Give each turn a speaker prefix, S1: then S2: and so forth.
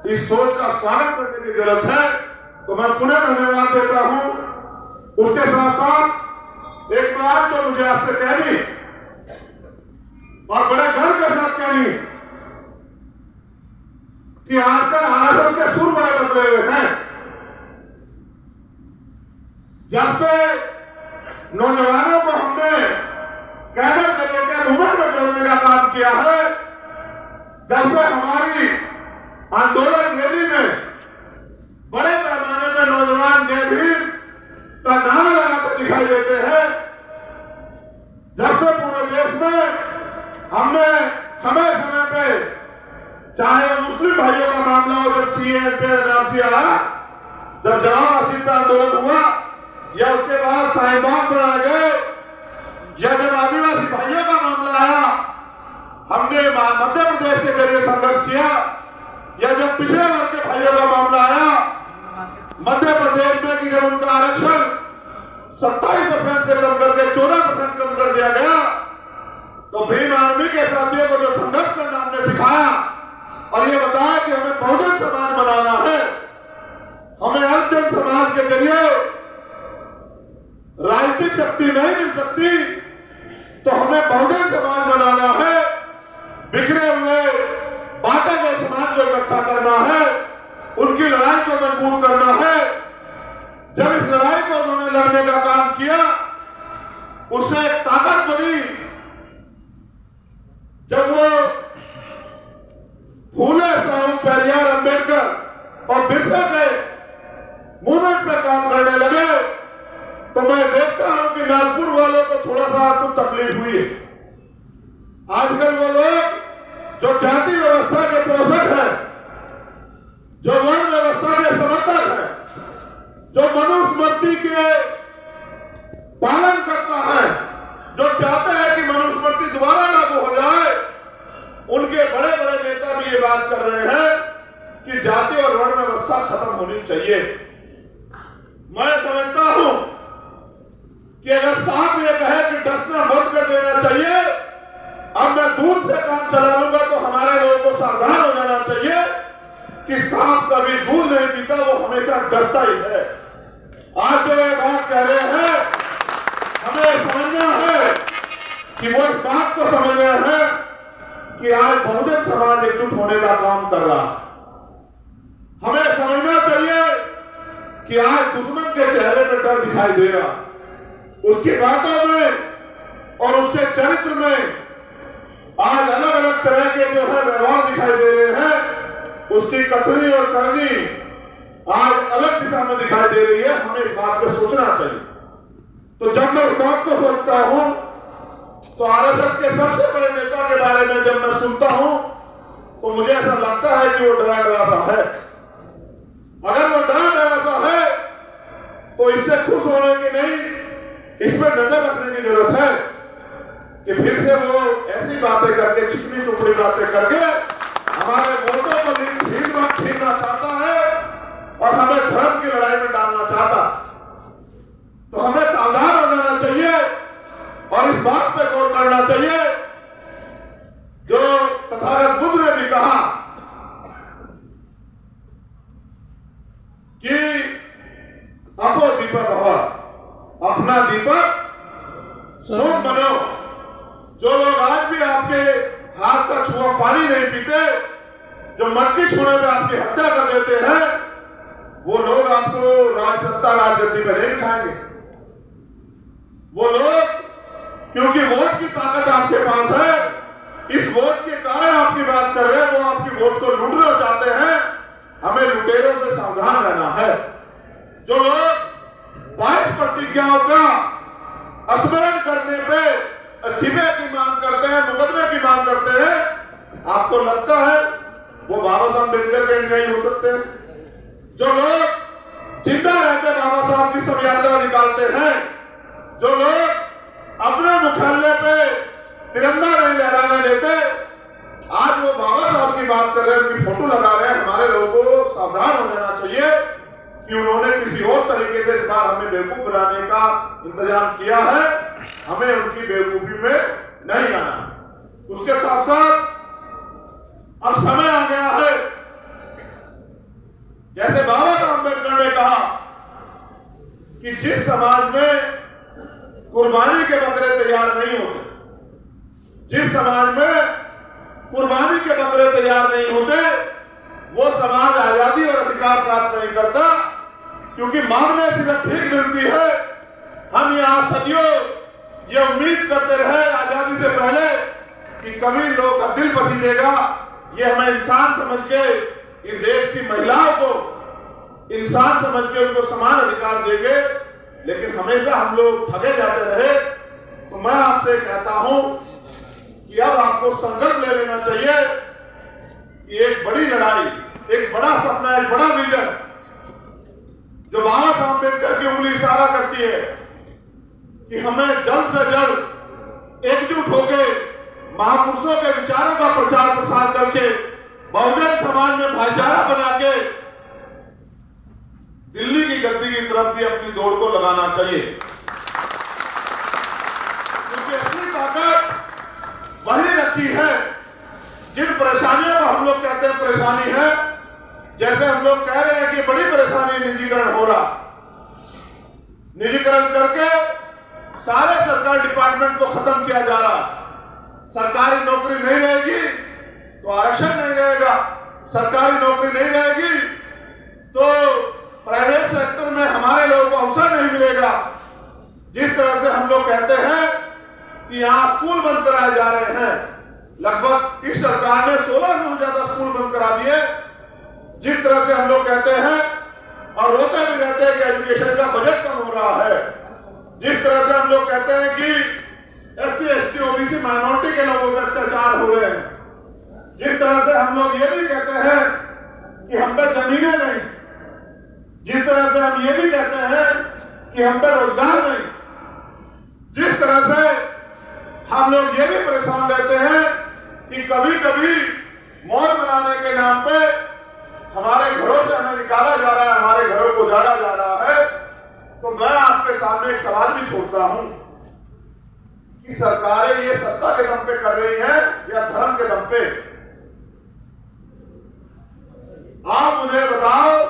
S1: इस सोच का स्वागत करने की जरूरत है। तो मैं पुनः धन्यवाद देता हूं। उसके साथ साथ एक बात जो मुझे आपसे कहनी और बड़े गर्व के साथ कहनी कि आजकल आरएसएस के सुर बड़े बदले हुए हैं। जब से नौजवानों को हमने कैडर से लेकर मूवमेंट में जोड़ने का काम किया है, जब से हमारी आंदोलन रैली में बड़े पैमाने पर नौजवान जय भीम का नारा लगाते दिखाई देते हैं, जब से पूरे देश में हमने समय समय पे, चाहे मुस्लिम भाइयों का मामला हो, जब सीएए पे एनआरसी आया, जब जवाहर मस्जिद पर आंदोलन हुआ, या उसके बाद साहिबाग पर आ गए, या जब आदिवासी भाइयों का मामला आया, हमने मध्य प्रदेश के जरिए संघर्ष किया, या जब पिछड़े वर्ग के भाइयों का मामला आया मध्य प्रदेश में कि जब उनका आरक्षण 27% से कम करके 14% कम कर दिया गया, तो भीम आर्मी के साथियों को जो संघर्ष करना हमने सिखाया और ये बताया कि हमें बहुजन समाज बनाना है, हमें अल्पजन समाज के जरिए राजनीतिक शक्ति नहीं मिल सकती, तो हमें बहुजन समाज बनाना है, बिखरे हुए बांटे गए समाज को इकट्ठा करना है, उनकी लड़ाई को मजबूत करना है। जब इस लड़ाई को उन्होंने लड़ने का काम किया, उससे एक ताकत बनी। जब वो फूले साहू, पेरियार, अंबेडकर और बिरसा के मूवमेंट पे काम करने लगे, तो मैं देखता हूं कि नागपुर वालों को थोड़ा सा कुछ तकलीफ हुई है। आजकल वो लोग जो जाति व्यवस्था के पोषक हैं, जो वर्ण व्यवस्था के समर्थक हैं, जो मनुस्मृति के पालन करता है, जो चाहते हैं कि मनुस्मृति दोबारा लागू हो जाए, उनके बड़े बड़े नेता भी ये बात कर रहे हैं कि जाति और वर्ण व्यवस्था खत्म होनी चाहिए। मैं समझता हूं कि अगर साहब ये कहे कि डसना बंद कर देना चाहिए, अब मैं दूध से काम चला लूंगा, तो हमारे लोगों को सावधान हो जाना चाहिए कि सांप कभी दूध नहीं पीता, वो हमेशा डरता ही है। आज जो ये बात कह रहे हैं, हमें समझना है कि वो इस बात को समझ रहे हैं कि आज बहुजन समाज एकजुट होने का काम कर रहा है। हमें समझना चाहिए कि आज दुश्मन के चेहरे पर डर दिखाई दे रहा, उसकी बातों में और उसके चरित्र में आज अलग अलग तरह के जो है व्यवहार दिखाई दे रहे हैं। उसकी कथनी और करनी आज अलग दिशा में दिखाई दे रही है। हमें इस बात को सोचना चाहिए। तो जब मैं इस बात को सोचता हूं, तो आरएसएस के सबसे बड़े नेता के बारे में जब मैं सुनता हूं, तो मुझे ऐसा लगता है कि वो डरा डरा सा है। अगर वो डरा डरा सा है, तो इससे खुश होने की नहीं, इस पर नजर रखने की जरूरत है कि फिर से वो ऐसी बातें करके, चिकनी चुपड़ी बातें करके हमारे वोटों को छीनना चाहता है और हमें धर्म की लड़ाई में डालना चाहता। तो हमें सावधान हो जाना चाहिए और इस बात पे गौर करना चाहिए जो तथागत बुद्ध ने भी कहा कि अपो दीपक भव, अपना दीपक सोम बनो। जो लोग आज भी आपके हाथ का छुआ पानी नहीं पीते, जो मटकी छूने में आपकी हत्या कर देते हैं, वो लोग आपको राजसत्ता राजगद्दी पर नहीं बिठाएंगे। वो लोग, क्योंकि वोट की ताकत आपके पास है, इस वोट के कारण आपकी बात कर रहे हैं, वो आपकी वोट को लूटना चाहते हैं। हमें लुटेरों से सावधान रहना है। जो लोग 22 प्रतिज्ञाओं का स्मरण करने पे इस्तीफे की मांग करते हैं, मुकदमे की मांग करते हैं, आपको लगता है वो बाबा साहब अम्बेडकर के अनुयायी हो सकते हैं? जो लोग जिंदा रहते बाबा साहब की सब यात्रा निकालते हैं, जो लोग अपने मुख्यालय पे तिरंगा नहीं लहराने देते, आज वो बाबा साहब की बात कर रहे हैं, उनकी फोटो लगा रहे हैं। हमारे लोगों को सावधान हो जाना चाहिए कि उन्होंने किसी और तरीके से इस बार हमें बेवकूफ बनाने का इंतजाम किया है। हमें उनकी बेवकूफी में नहीं आना। उसके साथ साथ अब समय आ गया है जिस समाज में कुर्बानी के बकरे तैयार नहीं होते, जिस समाज में कुर्बानी के बकरे तैयार नहीं होते, वो समाज आजादी और अधिकार प्राप्त नहीं करता। क्योंकि मांगने से जब भीख मिलती है, हम यहां सदियों ये उम्मीद करते रहे आजादी से पहले कि कभी लोग का दिल पसीजेगा, ये हमें इंसान समझ के इस देश की महिलाओं को इंसान समझ के उनको समान अधिकार देंगे, लेकिन हमेशा हम लोग ठगे जाते रहे। तो मैं आपसे कहता हूं कि अब आपको संकल्प ले लेना चाहिए कि एक बड़ी लड़ाई, एक बड़ा सपना, एक बड़ा विजन जो बाबा साहब अम्बेडकर की उंगली इशारा करती है कि हमें जल्द से जल्द एकजुट होकर महापुरुषों के विचारों का प्रचार प्रसार करके बहुजन समाज में भाईचारा बना के दिल्ली की गद्दी की तरफ भी अपनी दौड़ को लगाना चाहिए। क्योंकि असली ताकत वही रखी है जिन परेशानियों को हम लोग कहते हैं परेशानी है। जैसे हम लोग कह रहे हैं कि बड़ी परेशानी निजीकरण हो रहा, निजीकरण करके सारे सरकारी डिपार्टमेंट को खत्म किया जा रहा। सरकारी नौकरी नहीं रहेगी तो आरक्षण नहीं रहेगा, सरकारी नौकरी नहीं रहेगी तो प्राइवेट सेक्टर में हमारे लोगों को अवसर नहीं मिलेगा। जिस तरह से हम लोग कहते हैं कि यहाँ स्कूल बंद कराए जा रहे हैं, लगभग इस सरकार ने 16 से ज्यादा स्कूल बंद करा दिए। जिस तरह से हम लोग कहते हैं और रोते भी रहते हैं कि एजुकेशन का बजट कम हो रहा है, जिस तरह से हम लोग कहते हैं कि SC, ST, OBC माइनॉरिटी के लोगों पर अत्याचार हो रहे हैं, जिस तरह से हम लोग ये भी कहते हैं कि हम पे जमीनें नहीं, जिस तरह से हम ये भी कहते हैं कि हम पे रोजगार नहीं, जिस तरह से हम लोग ये भी परेशान रहते हैं कि कभी कभी मौत मनाने के नाम पे हमारे घरों से हमें निकाला जा रहा है, हमारे घरों को उजाड़ा जा रहा है। तो मैं आपके सामने एक सवाल भी छोड़ता हूं कि सरकारें ये सत्ता के दम पे कर रही हैं या धर्म के दम पे? आप मुझे बताओ।